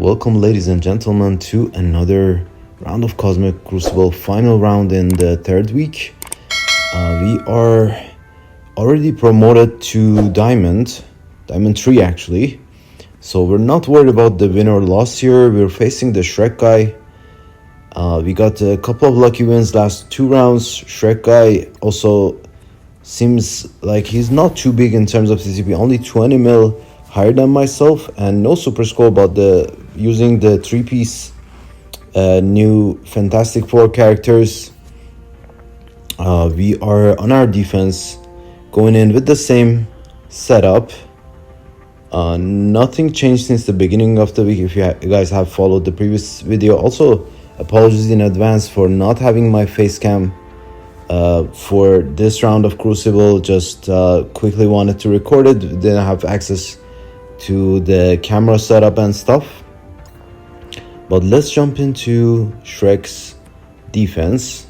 Welcome, ladies and gentlemen, to another round of Cosmic Crucible, final round in the third week. We are already promoted to Diamond 3 actually. So we're not worried about the win or loss here. We're facing the Shrek guy. We got a couple of lucky wins last 2 rounds. Shrek guy also seems like he's not too big in terms of CCP, only 20 mil higher than myself, and no super score about using the 3-piece new Fantastic Four characters. We are on our defense, going in with the same setup. Nothing changed since the beginning of the week. If you guys have followed the previous video, also apologies in advance for not having my face cam for this round of Crucible. Just quickly wanted to record it, didn't have access to the camera setup and stuff. But let's jump into Shrek's defense.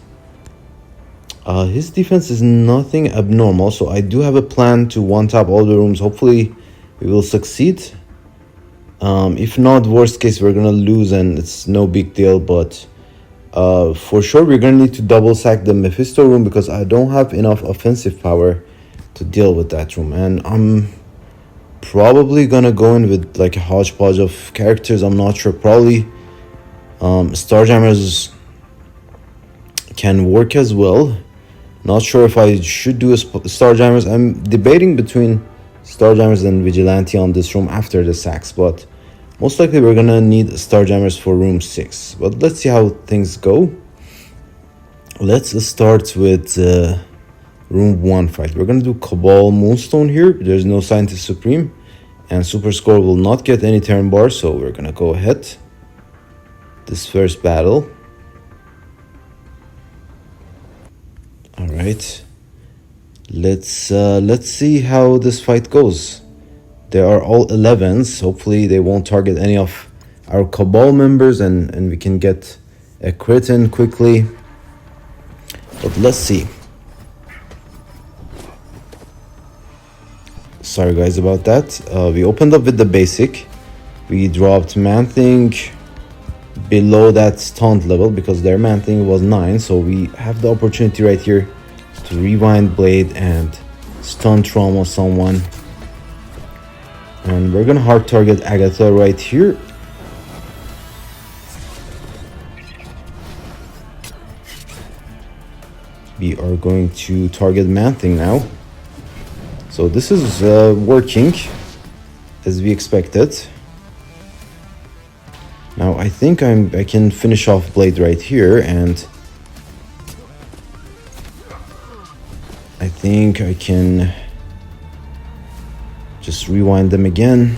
His defense is nothing abnormal, so I do have a plan to one-tap all the rooms. Hopefully we will succeed. If not, worst case, we're gonna lose and it's no big deal. But for sure we're gonna need to double sack the Mephisto room, because I don't have enough offensive power to deal with that room. And I'm probably gonna go in with like a hodgepodge of characters. I'm not sure, probably Starjammers can work as well. Not sure if I should do a Starjammers. I'm debating between Starjammers and Vigilante on this room after the sacks, but most likely we're gonna need Starjammers for room 6. But let's see how things go. Let's start with room 1 fight. We're gonna do Cabal Moonstone here. There's no Scientist Supreme, and Super Score will not get any turn bar, so we're gonna go ahead this first battle. All right, let's see how this fight goes. They are all 11s. Hopefully they won't target any of our Cabal members, and we can get a crit in quickly. But let's see. Sorry guys about that. We opened up with the basic. We dropped Man-Thing below that stunt level because their Man-Thing was 9, so we have the opportunity right here to rewind blade and stun trauma someone. And we're gonna hard target Agatha right here. We are going to target Man-Thing now. So this is working as we expected. Now I think I can finish off blade right here, and I think I can just rewind them again.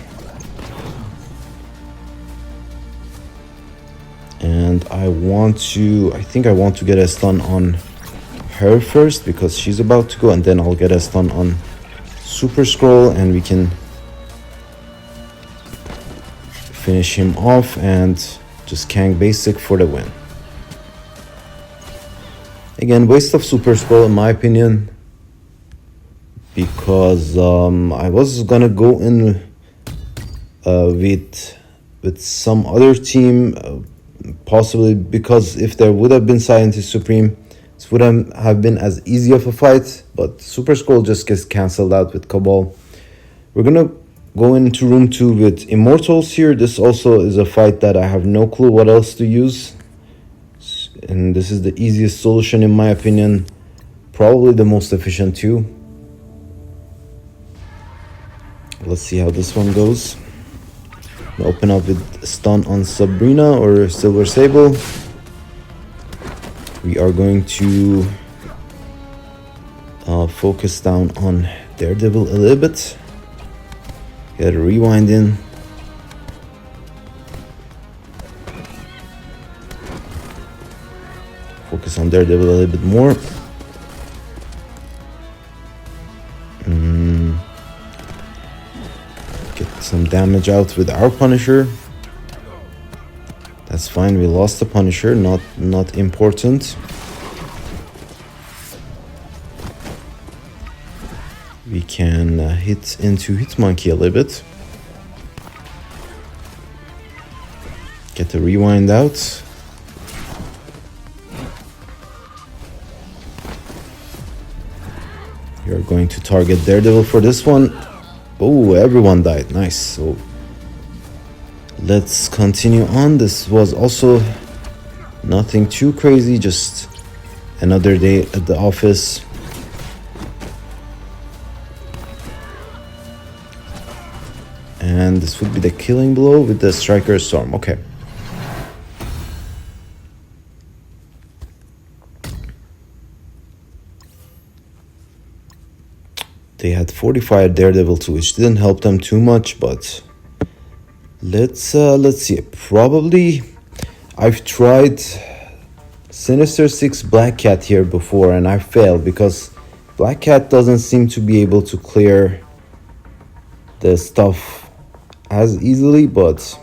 And I think I want to get a stun on her first, because she's about to go, and then I'll get a stun on Super Scroll, and we can finish him off and just Kang basic for the win. Again, waste of Super Scroll in my opinion, because I was gonna go in with some other team, possibly, because if there would have been Scientist Supreme, it wouldn't have been as easy of a fight. But Super Scroll just gets cancelled out with Cabal. We're gonna go into room 2 with Immortals here. This also is a fight that I have no clue what else to use, and this is the easiest solution in my opinion, probably the most efficient too. Let's see how this one goes. Open up with stun on Sabrina or Silver Sable. We are going to focus down on Daredevil a little bit. Get a rewind in. Focus on Daredevil a little bit more. Get some damage out with our Punisher. That's fine, we lost the Punisher, not important. We can hit into Hitmonkey a little bit. Get the rewind out. You're going to target Daredevil for this one. Oh, everyone died. Nice. So let's continue on. This was also nothing too crazy, just another day at the office. And this would be the killing blow with the Striker Storm. Okay. They had 45 Daredevil too, which didn't help them too much, but let's see. Probably I've tried Sinister 6 Black Cat here before and I failed because Black Cat doesn't seem to be able to clear the stuff as easily, but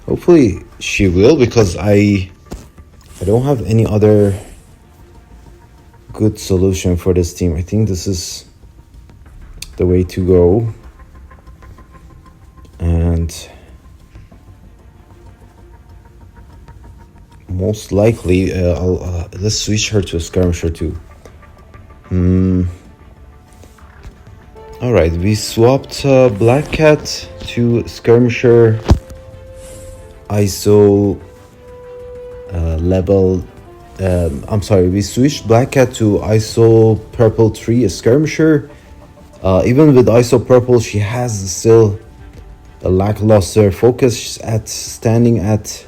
hopefully she will, because I don't have any other good solution for this team. I think this is the way to go. And most likely let's switch her to a skirmisher too. All right, we swapped Black Cat to skirmisher ISO level. I'm sorry, we switched Black Cat to ISO purple 3, a skirmisher. Even with ISO purple, she has still a lackluster focus. She's standing at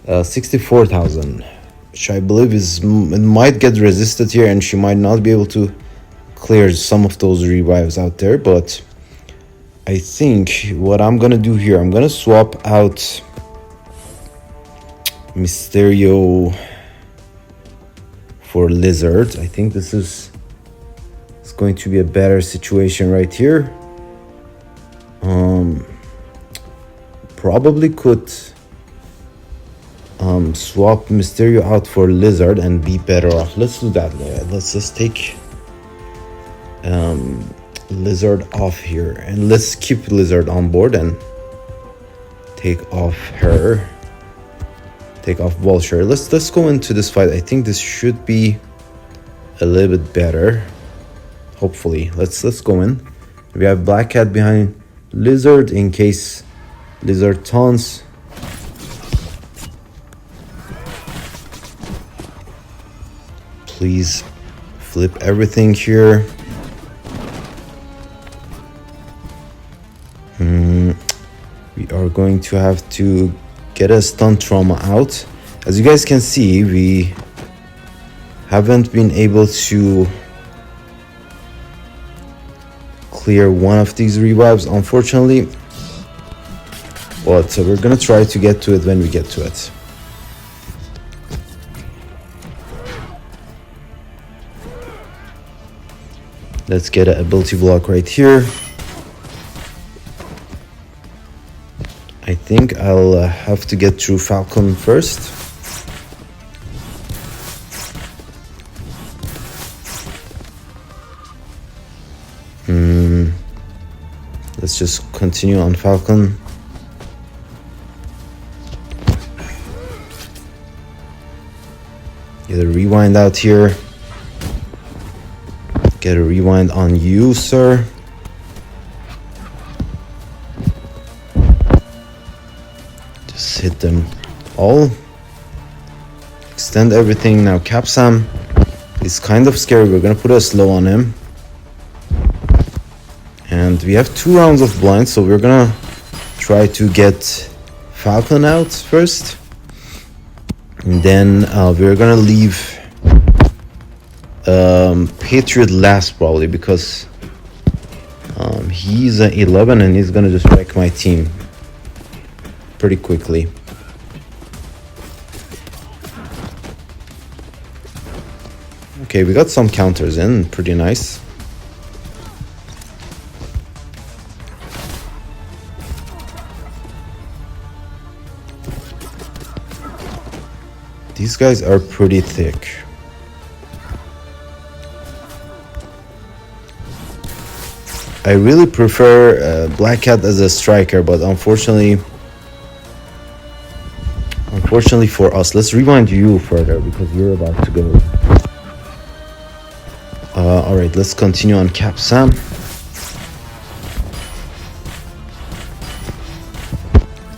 64,000, which I believe it might get resisted here, and she might not be able to clear some of those revives out there. But I think what I'm gonna do here, I'm gonna swap out Mysterio for Lizard. I think this is going to be a better situation right here. Probably could swap Mysterio out for Lizard and be better off. Let's do that. Let's just take Lizard off here, and let's keep Lizard on board and take off Vulture. Let's go into this fight. I think this should be a little bit better. Hopefully, let's go in. We have Black Cat behind Lizard in case Lizard taunts. Please flip everything here. We are going to have to get a stun trauma out. As you guys can see, we haven't been able to clear one of these revives, unfortunately, but we're gonna try to get to it when we get to it. Let's get an ability block right here. I think I'll have to get through Falcon first. Let's just continue on Falcon. Get a rewind out here. Get a rewind on you, sir. Just hit them all. Extend everything. Now Capsam is kind of scary. We're gonna put a slow on him. And we have 2 rounds of blind, so we're gonna try to get Falcon out first. And then we're gonna leave Patriot last, probably, because he's an 11 and he's gonna just wreck my team pretty quickly. Okay, we got some counters in, pretty nice. These guys are pretty thick. I really prefer Black Cat as a striker, but unfortunately Unfortunately for us, let's rewind you further because you're about to go. Alright, let's continue on Cap Sam.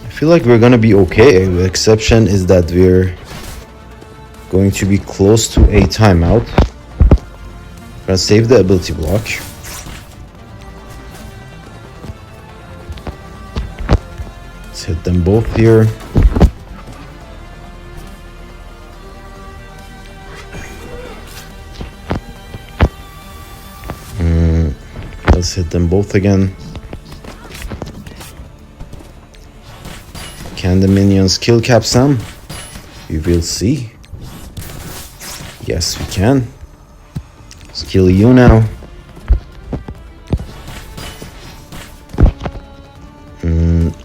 I feel like we're gonna be okay. The exception is that we're going to be close to a timeout. We're gonna save the ability block. Let's hit them both here. Let's hit them both again. Can the minions kill Cap Sam? We will see. Yes, we can. Let's kill you now.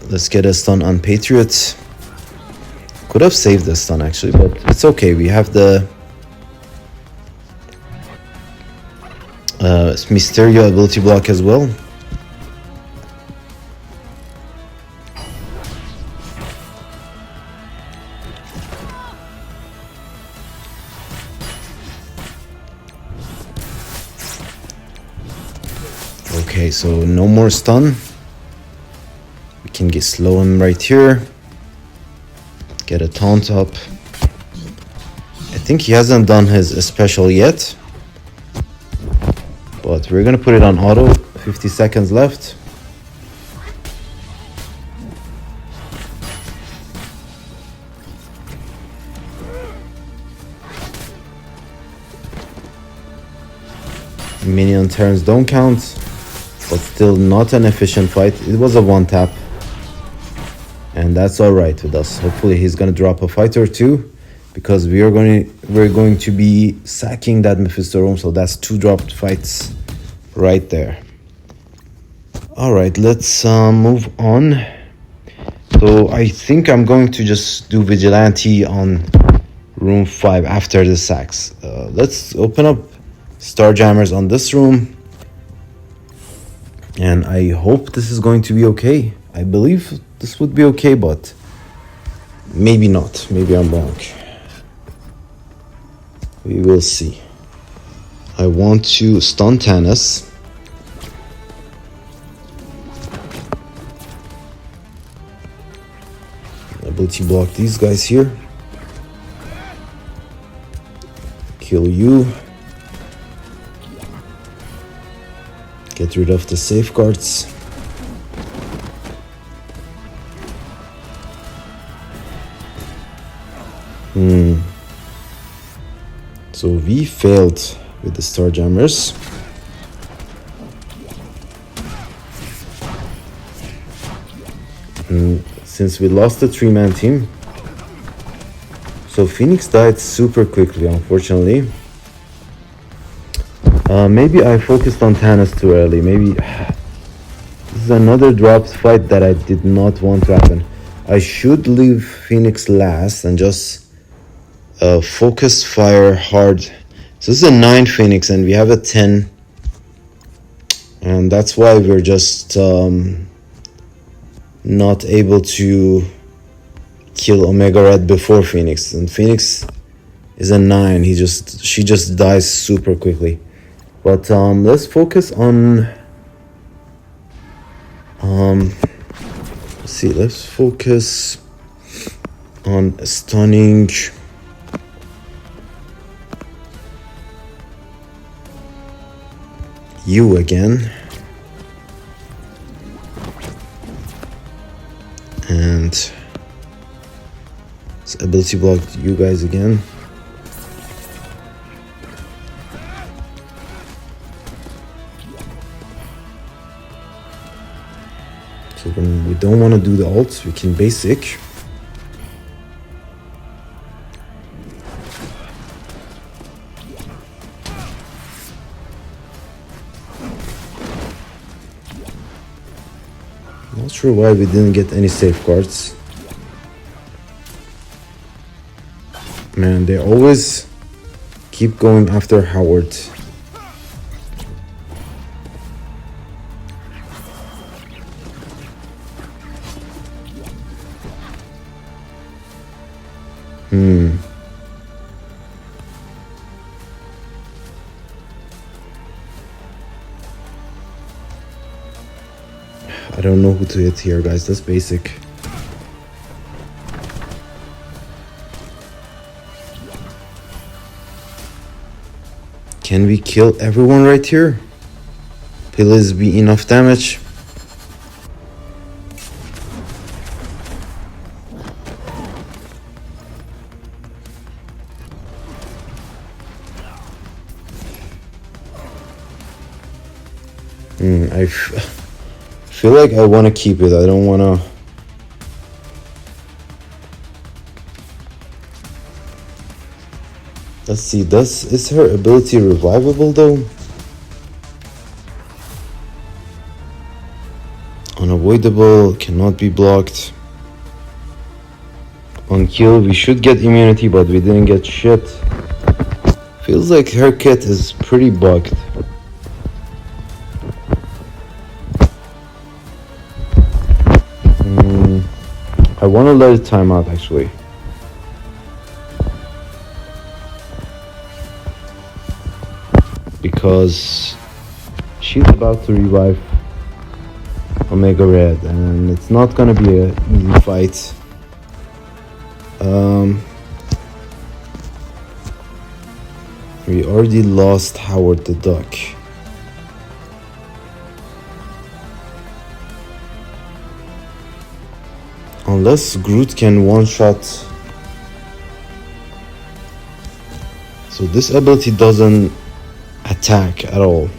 Let's get a stun on Patriot. Could have saved the stun actually, but it's okay. We have the Mysterio ability block as well. Okay, so no more stun. We can get slow him right here. Get a taunt up. I think he hasn't done his special yet. But we're gonna put it on auto. 50 seconds left. Minion turns don't count, but still not an efficient fight. It was a one tap, and that's all right with us. Hopefully he's gonna drop a fight or two, because we're going to be sacking that Mephisto room. So that's 2 dropped fights right there. All right, let's move on. So I think I'm going to just do Vigilante on room 5 after the sacks. Let's open up Starjammers on this room, and I hope this is going to be okay. I believe this would be okay, but maybe not. Maybe I'm wrong. We will see. I want to stun Thanos. Ability block these guys here. Kill you. Get rid of the safeguards. So we failed with the Starjammers. Since we lost the 3-man team, so Phoenix died super quickly, unfortunately. Maybe I focused on Thanos too early. Maybe this is another dropped fight that I did not want to happen. I should leave Phoenix last and just focus fire hard. So this is a 9 Phoenix and we have a 10, and that's why we're just not able to kill Omega Red before Phoenix. And Phoenix is a 9. She just dies super quickly. But let's focus on let's see, let's focus on stunning you again, and let's ability block you guys again. So when we don't want to do the ults, we can basic. Not sure why we didn't get any safeguards. Man, they always keep going after Howard. I don't know who to hit here, guys. That's basic. Can we kill everyone right here? Please be enough damage. I feel like I want to keep it. I don't want to. Let's see. Is her ability revivable though? Unavoidable, cannot be blocked. On kill, we should get immunity, but we didn't get shit. Feels like her kit is pretty bugged. I want to let it time out actually. Because she's about to revive Omega Red and it's not gonna be an easy fight. We already lost Howard the Duck. Unless Groot can one-shot. So this ability doesn't attack at all.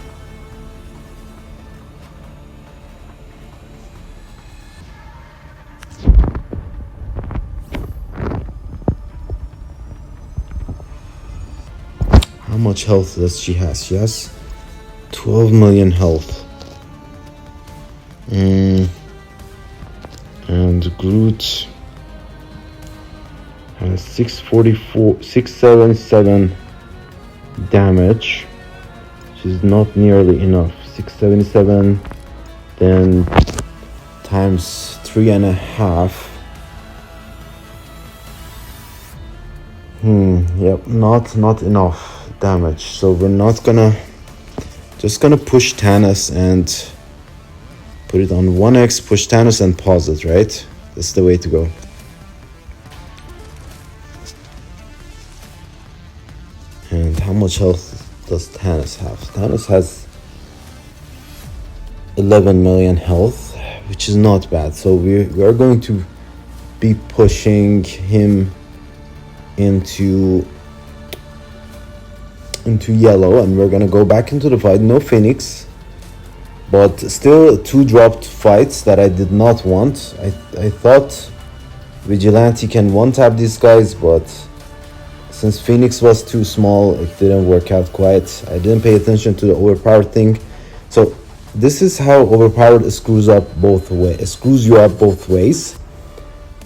How much health does she have? She has 12 million health. And Groot has 677 damage, which is not nearly enough. 677 then times 3.5. Yep, not enough damage. So we're not gonna, just gonna push Thanos and put it on 1x, push Thanos and pause it, right? That's the way to go. And how much health does Thanos have? Thanos has 11 million health, which is not bad. So we are going to be pushing him into yellow, and we're gonna go back into the fight. No Phoenix, but still 2 dropped fights that I did not want. I thought Vigilante can one-tap these guys, but since Phoenix was too small, it didn't work out quite. I didn't pay attention to the overpowered thing. So this is how overpowered screws you up both ways.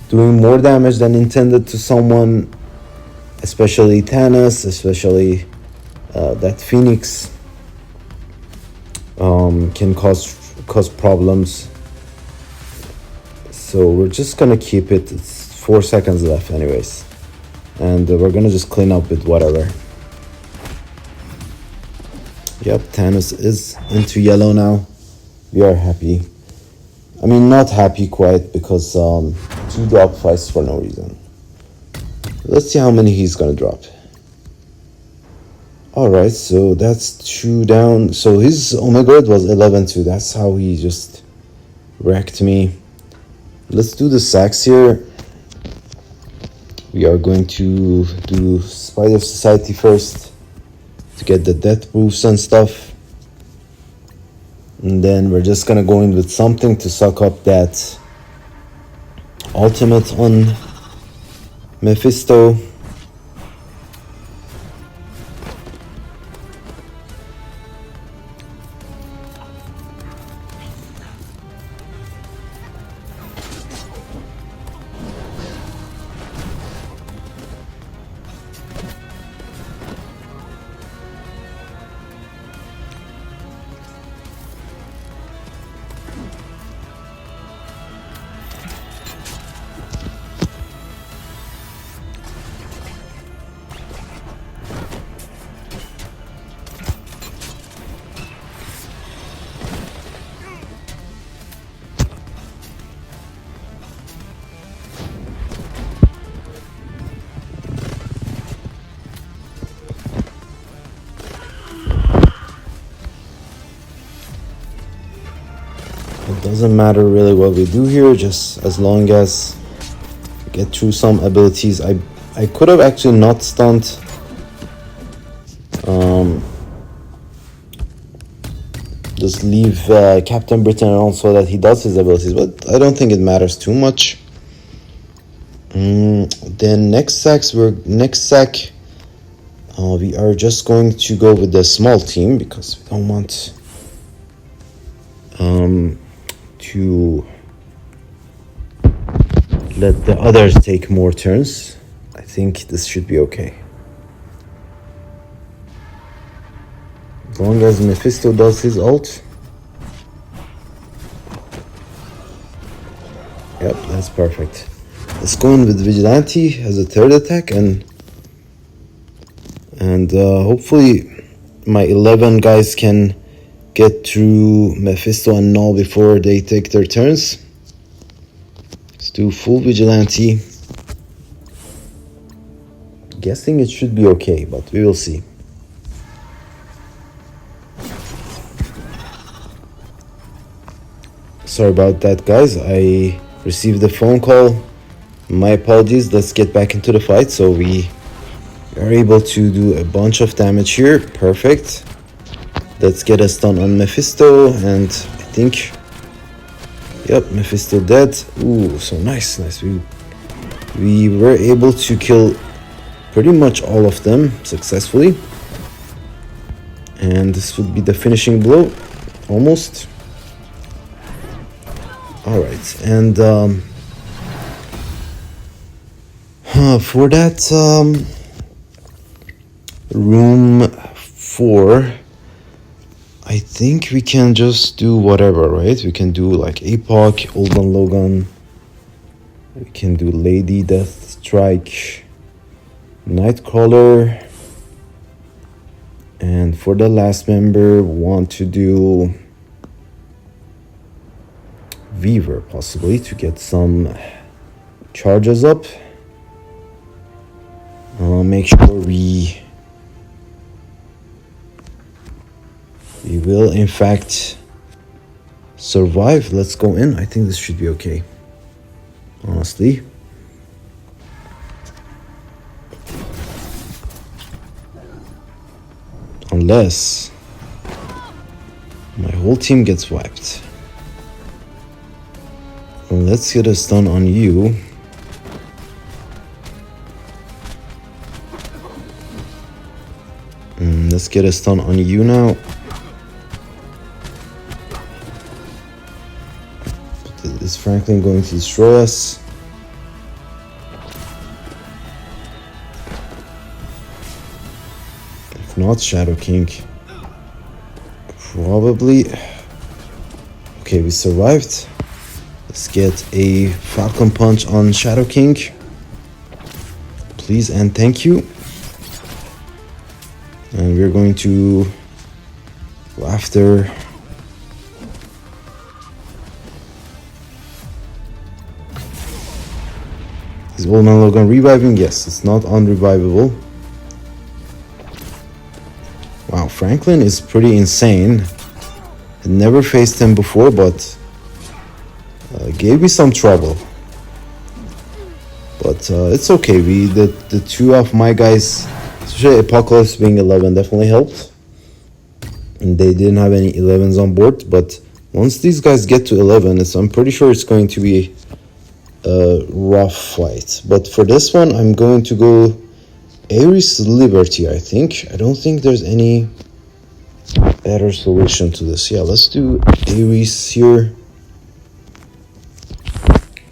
Doing more damage than intended to someone, especially Thanos, especially that Phoenix, can cause problems. So we're just gonna keep it. It's 4 seconds left anyways, and we're gonna just clean up with whatever. Yep, Thanos is into yellow now. We are happy. I mean, not happy quite, because 2 drop fights for no reason. Let's see how many he's gonna drop. Alright, so that's 2 down. So his Omega Red was 11-2. That's how he just wrecked me. Let's do the sacks here. We are going to do Spider Society first to get the death proofs and stuff. And then we're just gonna go in with something to suck up that ultimate on Mephisto. doesn't matter really what we do here, just as long as we get through some abilities. I could have actually not stunned just leave Captain Britain on so that he does his abilities, but I don't think it matters too much. Then next sack we are just going to go with the small team because we don't want to let the others take more turns. I think this should be okay. As long as Mephisto does his ult. Yep, that's perfect. Let's go in with Vigilante as a third attack, and hopefully my 11 guys can get through Mephisto and Null before they take their turns. Let's do full Vigilante. Guessing it should be okay, but we will see. Sorry about that, guys. I received a phone call. My apologies. Let's get back into the fight. So we are able to do a bunch of damage here. Perfect. Let's get a stun on Mephisto, and I think, yep, Mephisto dead. Ooh, so nice. We were able to kill pretty much all of them successfully, and this would be the finishing blow, almost. All right, and for that room 4, I think we can just do whatever, right? We can do like APOC, Old Man Logan. We can do Lady Deathstrike, Nightcrawler, and for the last member, want to do Weaver possibly to get some charges up. Make sure we will in fact survive. Let's go in. I think this should be okay, honestly. Unless my whole team gets wiped. Well, let's get a stun on you. Let's get a stun on you now. Is Franklin going to destroy us? If not, Shadow King. Probably. Okay, we survived. Let's get a Falcon Punch on Shadow King. Please and thank you. And we're going to go after is Old Man Logan reviving? Yes, it's not unrevivable. Wow, Franklin is pretty insane. I never faced him before, but gave me some trouble. But it's okay. The two of my guys, especially Apocalypse being 11, definitely helped. And they didn't have any 11s on board. But once these guys get to 11, I'm pretty sure it's going to be a rough fight. But for this one, I'm going to go Ares Liberty, I think. I don't think there's any better solution to this. Yeah, let's do Ares here.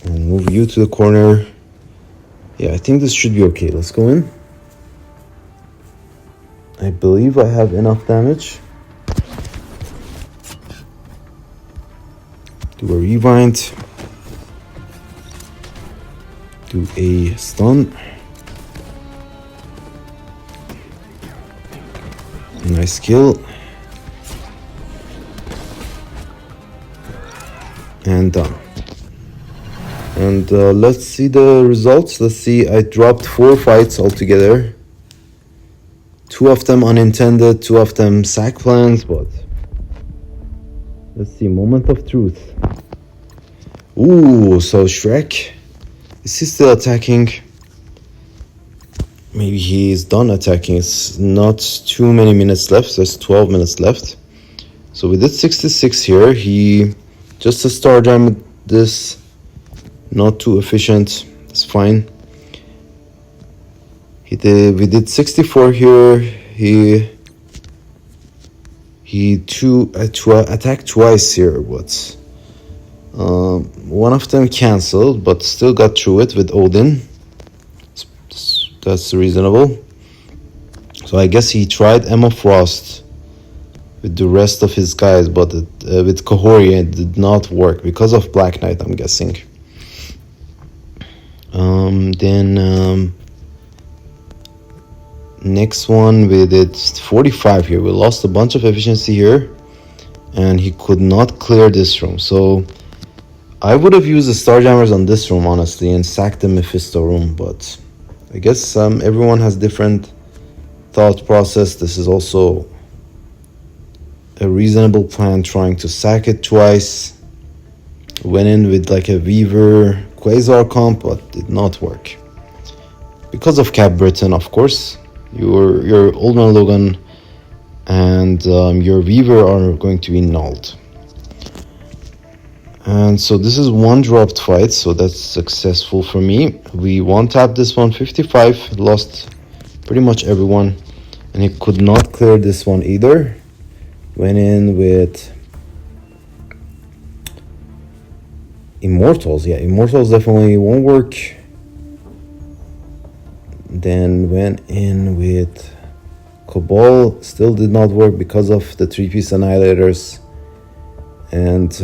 And move you to the corner. Yeah, I think this should be okay. Let's go in. I believe I have enough damage. Do a rewind. Do a stun. Nice kill. And done. And let's see the results. Let's see, I dropped 4 fights altogether. 2 of them unintended, 2 of them sack plans, but let's see, moment of truth. Ooh, so Shrek, is he still attacking? Maybe he's done attacking. It's not too many minutes left. There's 12 minutes left. So we did 66 here. He just a star jam this, not too efficient. It's fine. We did 64 here. He attacked twice here, but one of them cancelled, but still got through it with Odin. That's reasonable. So I guess he tried Emma Frost with the rest of his guys, but with Kahori it did not work because of Black Knight, I'm guessing. Next one we did 45 here. We lost a bunch of efficiency here, and he could not clear this room. So I would have used the Starjammers on this room, honestly, and sacked the Mephisto room, but I guess everyone has different thought process. This is also a reasonable plan, trying to sack it twice. Went in with like a Weaver Quasar comp, but did not work. Because of Cap Britain, of course. Your Old Man Logan and your Weaver are going to be nulled. And so this is one dropped fight, so that's successful for me. We one-tapped this one, 55, lost pretty much everyone. And he could not clear this one either. Went in with Immortals. Yeah, Immortals definitely won't work. Then went in with Cabal. Still did not work because of the 3-piece Annihilators. And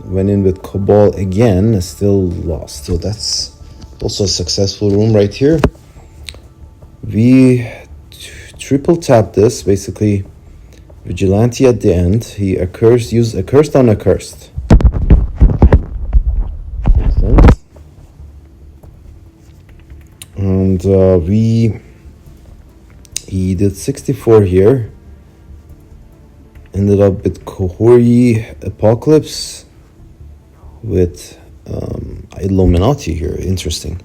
went in with Cabal again. Still lost. So that's also a successful room right here. We triple tapped this, basically. Vigilante at the end. He used accursed on accursed. Makes sense. And he did 64 here. Ended up with Kahori Apocalypse with Illuminati here. Interesting.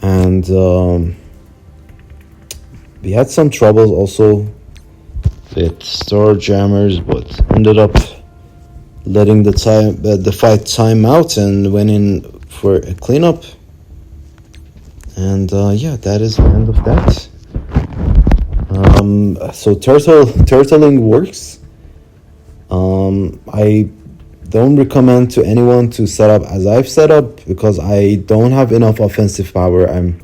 And we had some troubles also with Starjammers, but ended up letting the fight time out and went in for a cleanup. And yeah, that is the end of that. So turtling works. I don't recommend to anyone to set up as I've set up, because I don't have enough offensive power. I'm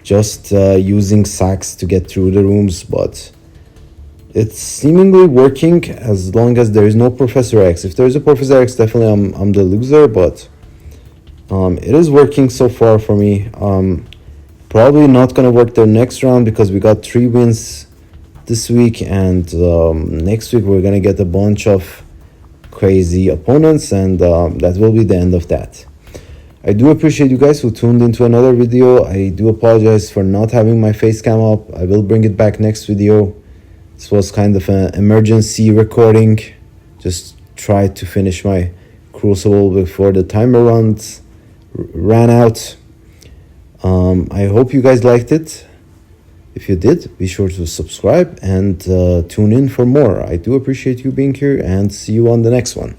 just using sacks to get through the rooms, but it's seemingly working as long as there is no Professor X. If there's a Professor X, definitely I'm the loser, but it is working so far for me. Probably not gonna work the next round because we got 3 wins this week, and next week we're gonna get a bunch of crazy opponents, and that will be the end of that. I do appreciate you guys who tuned into another video. I do apologize for not having my face cam up. I will bring it back next video. This was kind of an emergency recording. Just tried to finish my Crucible before the timer ran out. I hope you guys liked it. If you did, be sure to subscribe and tune in for more. I do appreciate you being here, and see you on the next one.